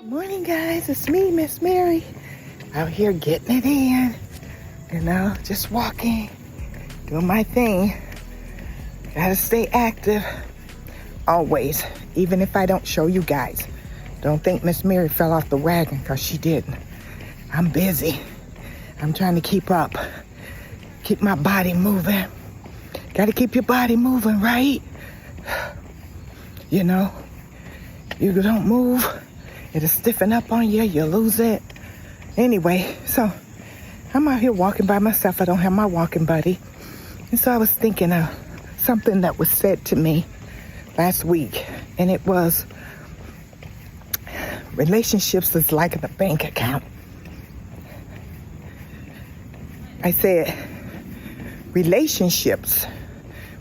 Morning, guys. It's me, Miss Mary, out here getting it in. Just walking, doing my thing. Gotta stay active, always, even if I don't show you guys. Don't think Miss Mary fell off the wagon, because she didn't. I'm busy. I'm trying to keep up, keep my body moving. Gotta keep your body moving, right? You don't move, it'll stiffen up on you, you lose it. Anyway, so I'm out here walking by myself. I don't have my walking buddy. And so I was thinking of something that was said to me last week, and it was, relationships is like a bank account. I said, relationships,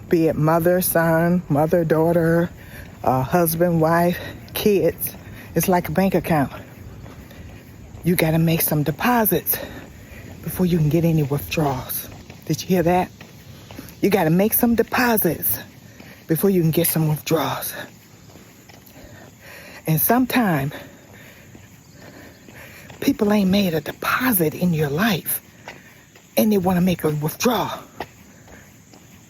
be it mother, son, mother, daughter, husband, wife, kids, it's like a bank account. You got to make some deposits before you can get any withdrawals. Did you hear that? You got to make some deposits before you can get some withdrawals. And sometimes people ain't made a deposit in your life and they want to make a withdrawal.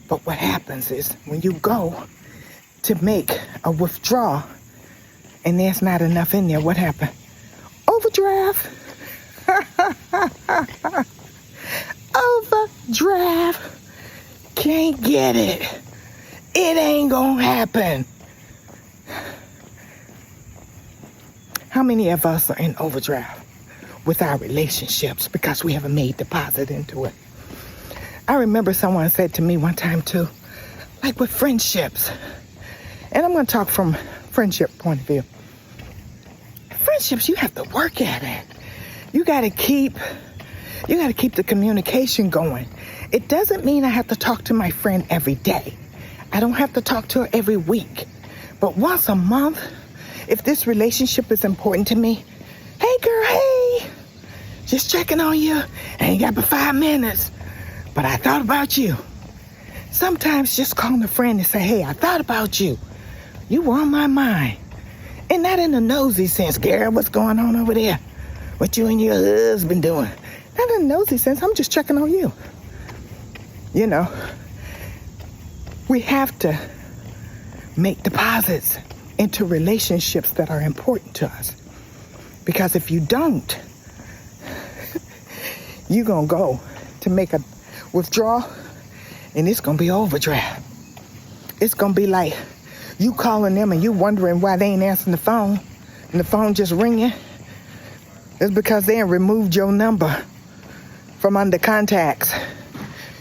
But what happens is when you go to make a withdrawal and there's not enough in there, what happened? Overdraft. Overdraft. Can't get it. It ain't gonna happen. How many of us are in overdraft with our relationships because we haven't made deposit into it? I remember someone said to me one time too, like with friendships, and I'm going to talk from friendship point of view. Friendships, you have to work at it. You got to keep the communication going. It doesn't mean I have to talk to my friend every day. I don't have to talk to her every week. But once a month, if this relationship is important to me, hey girl, hey, just checking on you. I ain't got but 5 minutes, but I thought about you. Sometimes just calling a friend and say, hey, I thought about you. You were on my mind. And not in a nosy sense, girl, what's going on over there? What you and your husband doing? Not in a nosy sense, I'm just checking on you. We have to make deposits into relationships that are important to us. Because if you don't, you're going to go to make a withdrawal and it's going to be overdraft. It's going to be like you calling them and you wondering why they ain't answering the phone and the phone just ringing. It's because they ain't removed your number from under contacts.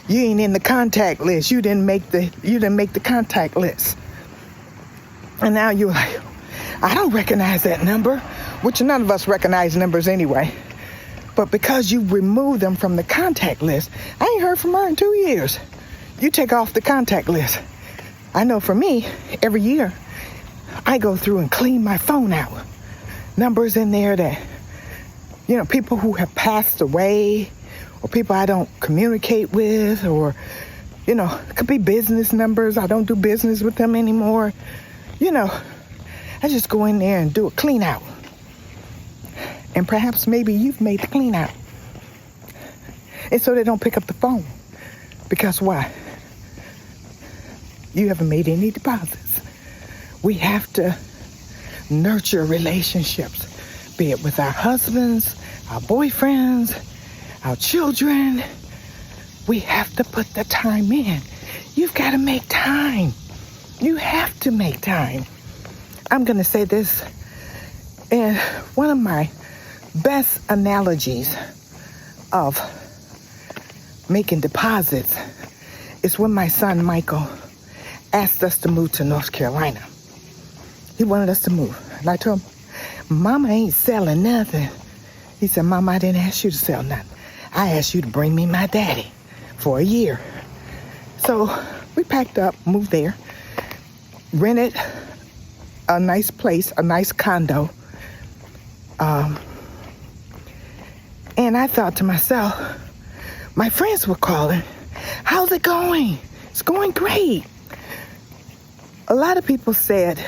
You ain't in the contact list. You didn't make the contact list. And now you're like, I don't recognize that number, which none of us recognize numbers anyway. But because you removed them from the contact list, I ain't heard from her in 2 years. You take off the contact list. I know for me, every year, I go through and clean my phone out. Numbers in there that, people who have passed away, or people I don't communicate with, or, it could be business numbers. I don't do business with them anymore. I just go in there and do a clean out. And perhaps maybe you've made the clean out. And so they don't pick up the phone. Because why? You haven't made any deposits. We have to nurture relationships, be it with our husbands, our boyfriends, our children. We have to put the time in. You've got to make time. You have to make time. I'm going to say this, and one of my best analogies of making deposits is when my son Michael asked us to move to North Carolina. He wanted us to move. And I told him, Mama ain't selling nothing. He said, Mama, I didn't ask you to sell nothing. I asked you to bring me my daddy for a year. So we packed up, moved there, rented a nice place, a nice condo. And I thought to myself, my friends were calling, how's it going? It's going great. A lot of people said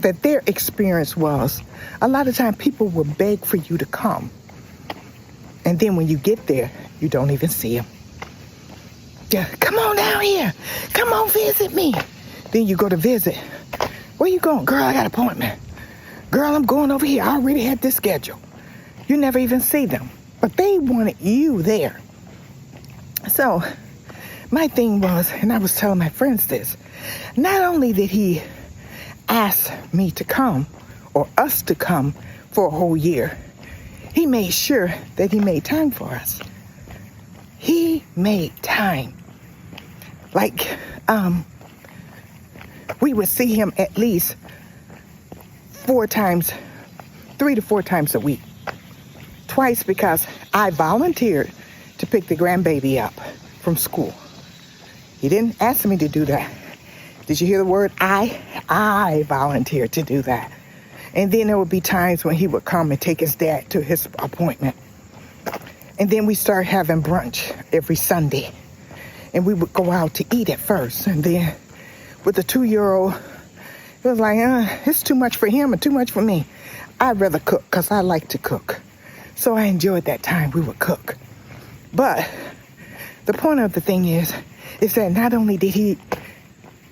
that their experience was, a lot of times people will beg for you to come. And then when you get there, you don't even see them. Yeah, come on down here. Come on, visit me. Then you go to visit. Where you going? Girl, I got an appointment. Girl, I'm going over here. I already had this schedule. You never even see them. But they wanted you there. So my thing was, and I was telling my friends this, not only did he ask me to come or us to come for a whole year, he made sure that he made time for us. He made time. Like, we would see him at least 3 to 4 times a week. Twice because I volunteered to pick the grandbaby up from school. He didn't ask me to do that. Did you hear the word I? I volunteered to do that. And then there would be times when he would come and take his dad to his appointment. And then we started having brunch every Sunday. And we would go out to eat at first. And then with the 2-year-old, it was like, it's too much for him and too much for me. I'd rather cook because I like to cook. So I enjoyed that time we would cook. But the point of the thing is that not only did he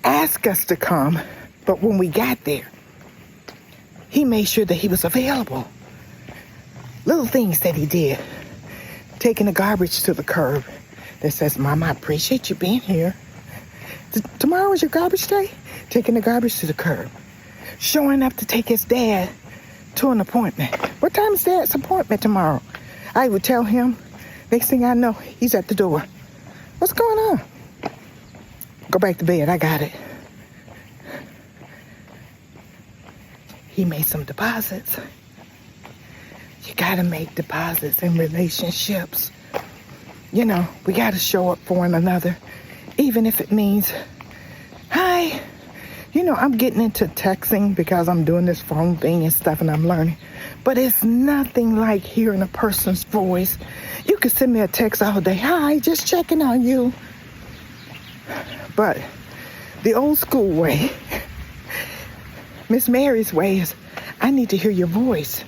ask us to come, but when we got there, he made sure that he was available. Little things that he did. Taking the garbage to the curb that says, Mama, I appreciate you being here. Tomorrow is your garbage day? Taking the garbage to the curb. Showing up to take his dad to an appointment. What time is Dad's appointment tomorrow? I would tell him. Next thing I know, he's at the door. What's going on? Go back to bed. I got it. He made some deposits. You got to make deposits in relationships. You know, we got to show up for one another, even if it means, hi. You know, I'm getting into texting because I'm doing this phone thing and stuff and I'm learning. But it's nothing like hearing a person's voice. You can send me a text all day. Hi, just checking on you. But the old school way, Miss Mary's way is, I need to hear your voice.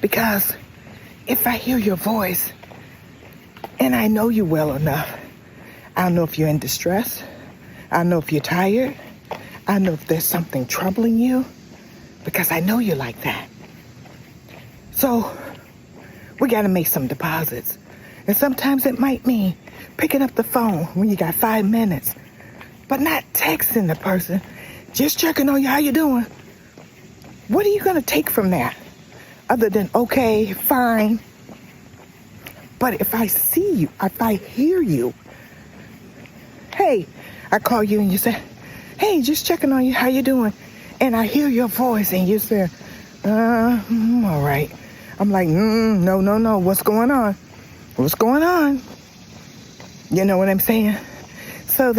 Because if I hear your voice and I know you well enough, I'll know if you're in distress. I'll know if you're tired. I know if there's something troubling you, because I know you like that. So we got to make some deposits. And sometimes it might mean picking up the phone when you got 5 minutes, but not texting the person, just checking on you, how you doing? What are you going to take from that? Other than, okay, fine. But if I see you, if I hear you, hey, I call you and you say, hey, just checking on you, how you doing? And I hear your voice and you say, all right. I'm like, no, what's going on? What's going on? You know what I'm saying? So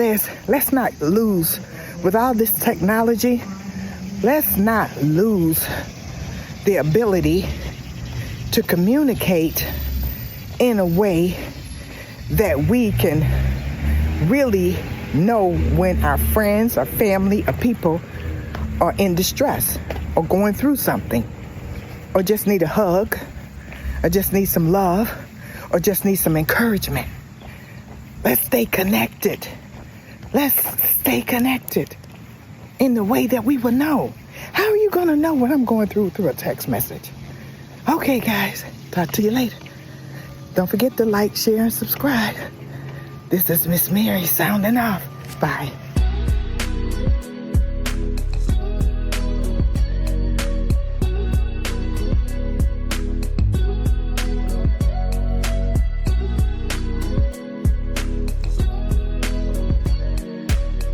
let's not lose, with all this technology, let's not lose the ability to communicate in a way that we can really know when our friends, our family, or people are in distress or going through something, or just need a hug, or just need some love, or just need some encouragement. Let's stay connected. Let's stay connected in the way that we will know. How are you going to know what I'm going through a text message? Okay, guys, talk to you later. Don't forget to like, share, and subscribe. This is Miss Mary sounding off. Bye.